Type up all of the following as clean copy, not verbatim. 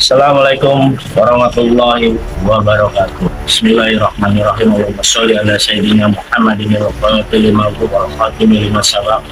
Assalamualaikum warahmatullahi wabarakatuh. Bismillahirrahmanirrahim. Allahumma sholli ala sayyidina Muhammadin al-fatihil lima wal khatimil lima sabaq.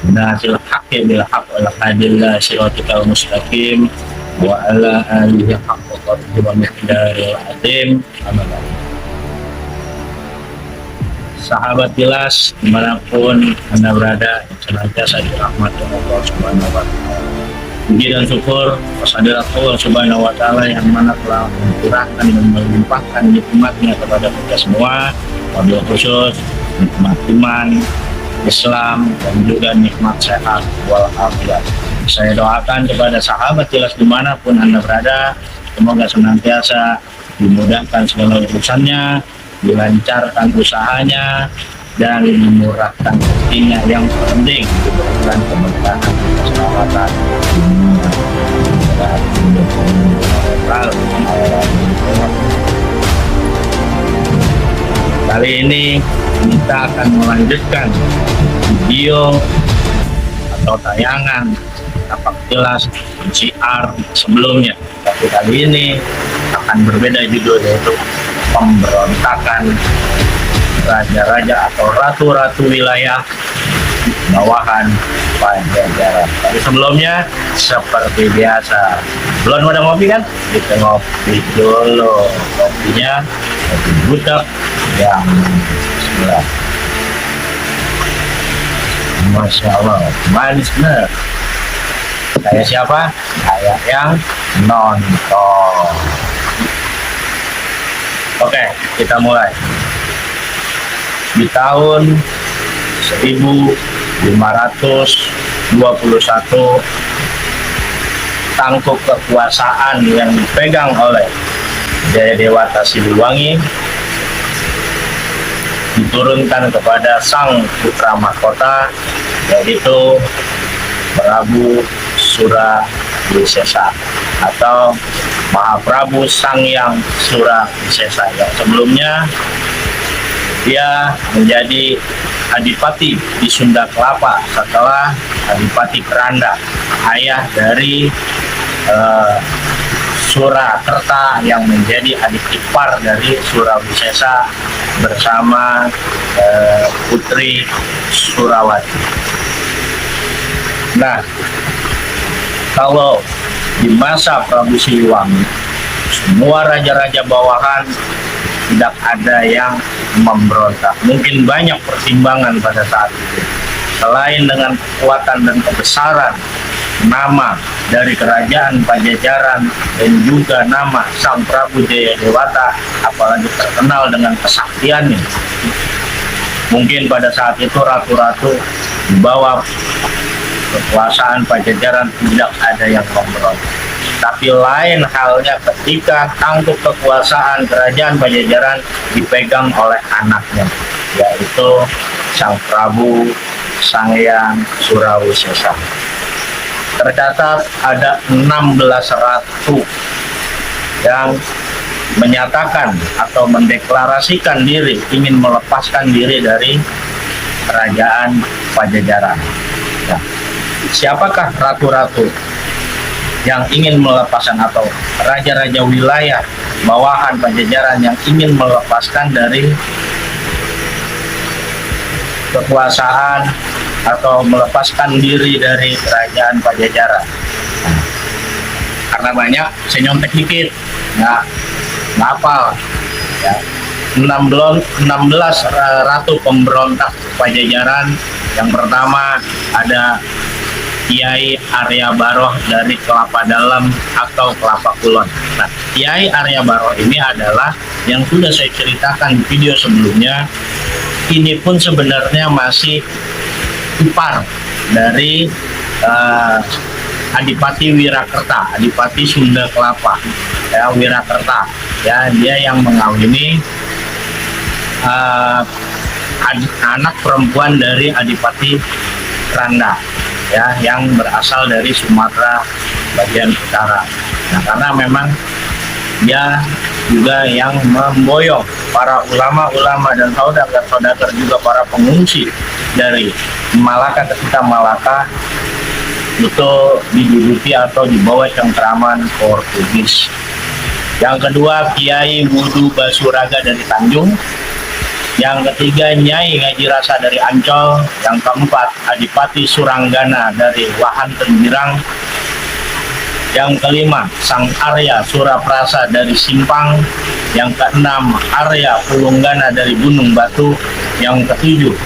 Nasil haqqi bil haqq wal hadil ila siratikal mustaqim wa ala alihi haqqa qadrihi wa miqdaril azim. Amin. Sahabat Pilas dimanapun Anda berada, senantiasa dirahmati Allah Subhanahu wa Ta'ala. Puji dan syukur kehadirat Allah Subhanahu wa Ta'ala yang mana telah mencurahkan dan melimpahkan nikmatnya kepada kita semua, wabil khusus nikmat iman, Islam, dan juga nikmat sehat walafiat. Saya doakan kepada sahabat Pilas dimanapun Anda berada, semoga senantiasa dimudahkan segala urusannya, dilancarkan usahanya, dan dimurahkan rezekinya. Yang penting diberikan keberkahan, keselamatan dunia, kali ini kita akan melanjutkan video atau tayangan Tapak Pilas siar sebelumnya, tapi kali ini akan berbeda judul, yaitu pemberontakan raja-raja atau ratu-ratu wilayah bawahan Pajajaran. Tapi sebelumnya seperti biasa, belum ada ngopi kan? Kita ngopi dulu. Kopinya kopi budak yang bismillah. Masya Allah, manis bener. Saya siapa? Saya yang nonton. Oke, kita mulai. Di tahun 1521, tangkuk kekuasaan yang dipegang oleh Jayadewata Siliwangi diturunkan kepada sang putra mahkota, yaitu Prabu Surawisesa atau Mahaprabu Sangyang Surawisesa, yang sebelumnya dia menjadi adipati di Sunda Kelapa setelah Adipati Keranda, ayah dari Surakerta yang menjadi adik ipar dari Surawisesa bersama putri Surawati. Nah, kalau di masa Prabu Siliwangi, semua raja-raja bawahan tidak ada yang memberontak. Mungkin banyak pertimbangan pada saat itu. Selain dengan kekuatan dan kebesaran nama dari kerajaan Pajajaran dan juga nama Sang Prabu Jayadewata, apalagi terkenal dengan kesaktiannya, mungkin pada saat itu ratu-ratu di bawah kekuasaan Pajajaran tidak ada yang memberontak. Tapi lain halnya ketika tangkuk kekuasaan kerajaan Pajajaran dipegang oleh anaknya, yaitu Sang Prabu Sangyang Surawisesa. Tercatat ada 16 ratu yang menyatakan atau mendeklarasikan diri ingin melepaskan diri dari kerajaan Pajajaran. Nah, siapakah ratu-ratu yang ingin melepaskan atau raja-raja wilayah bawahan Pajajaran yang ingin melepaskan dari kekuasaan atau melepaskan diri dari kerajaan Pajajaran? Karena banyak, saya nyontek dikit, nggak hafal ya. 16 ratu pemberontak Pajajaran. Yang pertama ada Kiai Arya Baroh dari Kelapa Dalam atau Kelapa Kulon. Nah, Kiai Arya Baroh ini adalah yang sudah saya ceritakan di video sebelumnya. Ini pun sebenarnya masih ipar dari Adipati Wirakerta, Adipati Sunda Kelapa, ya, Wirakerta. Ya, dia yang mengawini anak perempuan dari Adipati Keranda, ya, yang berasal dari Sumatera bagian utara. Nah, karena memang dia juga yang memboyong para ulama-ulama dan saudagar-saudagar, juga para pengungsi dari Malaka ketika Malaka itu diduduki atau di bawah cengkraman Portugis. Yang kedua, Kiai Wudu Basuraga dari Tanjung. Yang ketiga, Nyai Ngaji Rasa dari Ancol. Yang keempat, Adipati Suranggana dari Wahan Tenggirang. Yang kelima, Sang Arya Suraprasa dari Simpang. Yang keenam, Arya Pulunggana dari Gunung Batu. Yang ketujuh,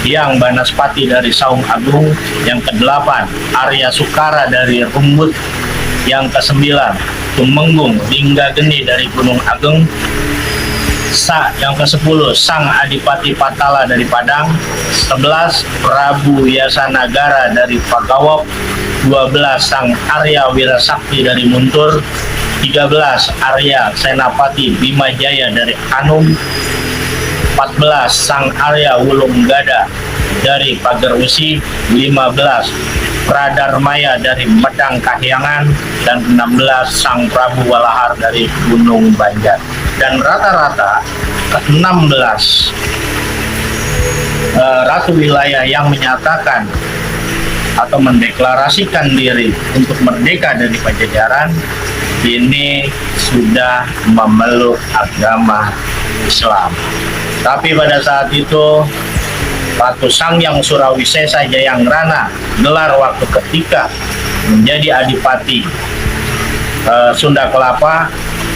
Hyang Banaspati dari Saung Agung. Yang kedelapan, Arya Sukara dari Rumbut. Yang kesembilan, Tumenggung Lingga Geni dari Gunung Ageng. Yang ke-10, Sang Adipati Patala dari Padang. 11, Prabu Yasanagara dari Pagawok. 12, Sang Arya Wirasakti dari Muntur. 13, Arya Senapati Bimajaya dari Hanum. 14, Sang Arya Wulunggada dari Pager Usi. 15, Pradarmaya dari Medang Kahyangan. Dan 16, Sang Prabu Walahar dari Gunung Banjar. Dan rata-rata ke-16 ratu wilayah yang menyatakan atau mendeklarasikan diri untuk merdeka dari Pajajaran ini sudah memeluk agama Islam. Tapi pada saat itu Ratu Sangyang Surawisesa Jayanggrana gelar waktu ketika menjadi adipati Sunda Kelapa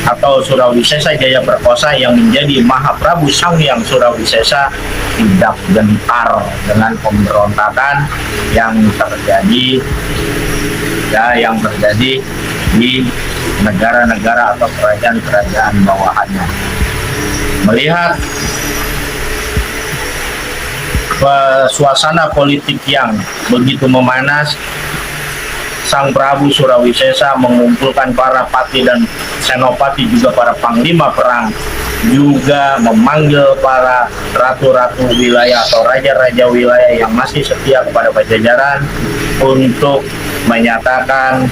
atau Surawisesa Jaya Perkosa yang menjadi Mahaprabu Sangyang Surawisesa tidak gentar dengan pemberontakan yang terjadi di negara-negara atau kerajaan-kerajaan bawahannya. Melihat suasana politik yang begitu memanas, Sang Prabu Surawisesa mengumpulkan para pati dan senopati, juga para panglima perang, juga memanggil para ratu-ratu wilayah atau raja-raja wilayah yang masih setia kepada Pajajaran untuk menyatakan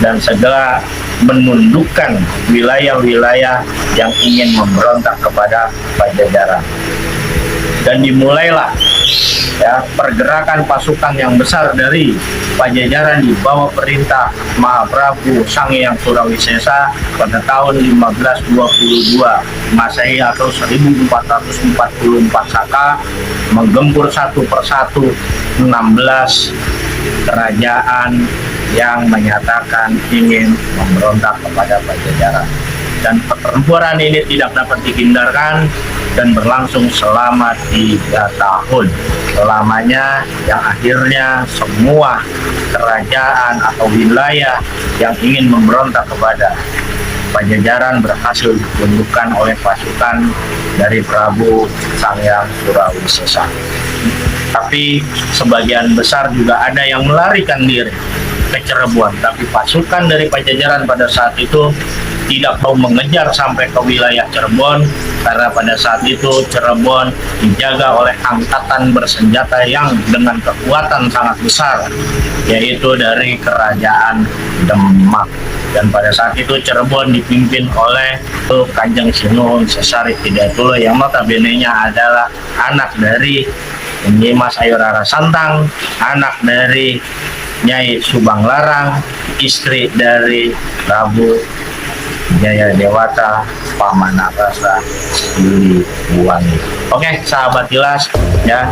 dan segera menundukkan wilayah-wilayah yang ingin memberontak kepada Pajajaran. Dan dimulailah pergerakan pasukan yang besar dari Pajajaran di bawah perintah Mahaprabu Sangyang Surawisesa pada tahun 1522 Masehi atau 1444 Saka, menggempur satu persatu 16 kerajaan yang menyatakan ingin memberontak kepada Pajajaran. Dan pertempuran ini tidak dapat dihindarkan dan berlangsung selama 3 tahun selamanya, yang akhirnya semua kerajaan atau wilayah yang ingin memberontak kepada Pajajaran berhasil ditundukkan oleh pasukan dari Prabu Sangyang Surawisesa. Tapi sebagian besar juga ada yang melarikan diri ke Cirebon, tapi pasukan dari Pajajaran pada saat itu tidak mau mengejar sampai ke wilayah Cirebon, karena pada saat itu Cirebon dijaga oleh angkatan bersenjata yang dengan kekuatan sangat besar, yaitu dari Kerajaan Demak. Dan pada saat itu Cirebon dipimpin oleh Kanjeng Sinuhun Sesari Hidayatullah yang notabene-nya adalah anak dari Nyai Mas Ayu Rara Santang, anak dari Nyai Subang Larang, istri dari Prabu Jaya Dewata Pamanarasa Siliwangi. Oke, sahabat Kilas, ya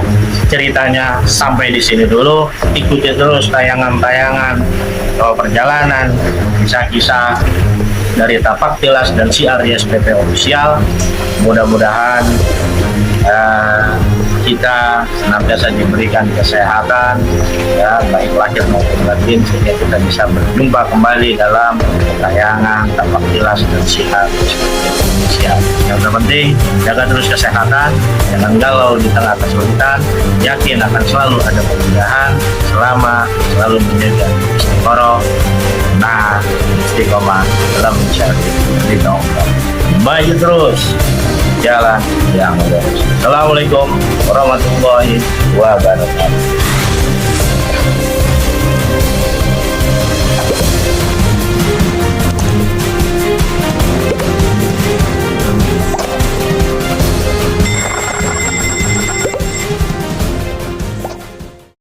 ceritanya sampai di sini dulu. Ikuti terus tayangan-tayangan perjalanan, kisah-kisah dari Tapak Kilas dan siar YSPP Official. Mudah-mudahan kita senantiasa diberikan kesehatan, ya baik lahir maupun batin, sehingga kita bisa berjumpa kembali dalam tayangan Tapak Kilas dan siar Indonesia. Yang terpenting, jaga terus kesehatan, jangan galau di tengah kesulitan, yakin akan selalu ada kemudahan selama selalu menjaga istiqoroh, nah istiqomah dalam mencari ridho Allah. Maju terus jalan yang lurus. Assalamualaikum warahmatullahi wabarakatuh.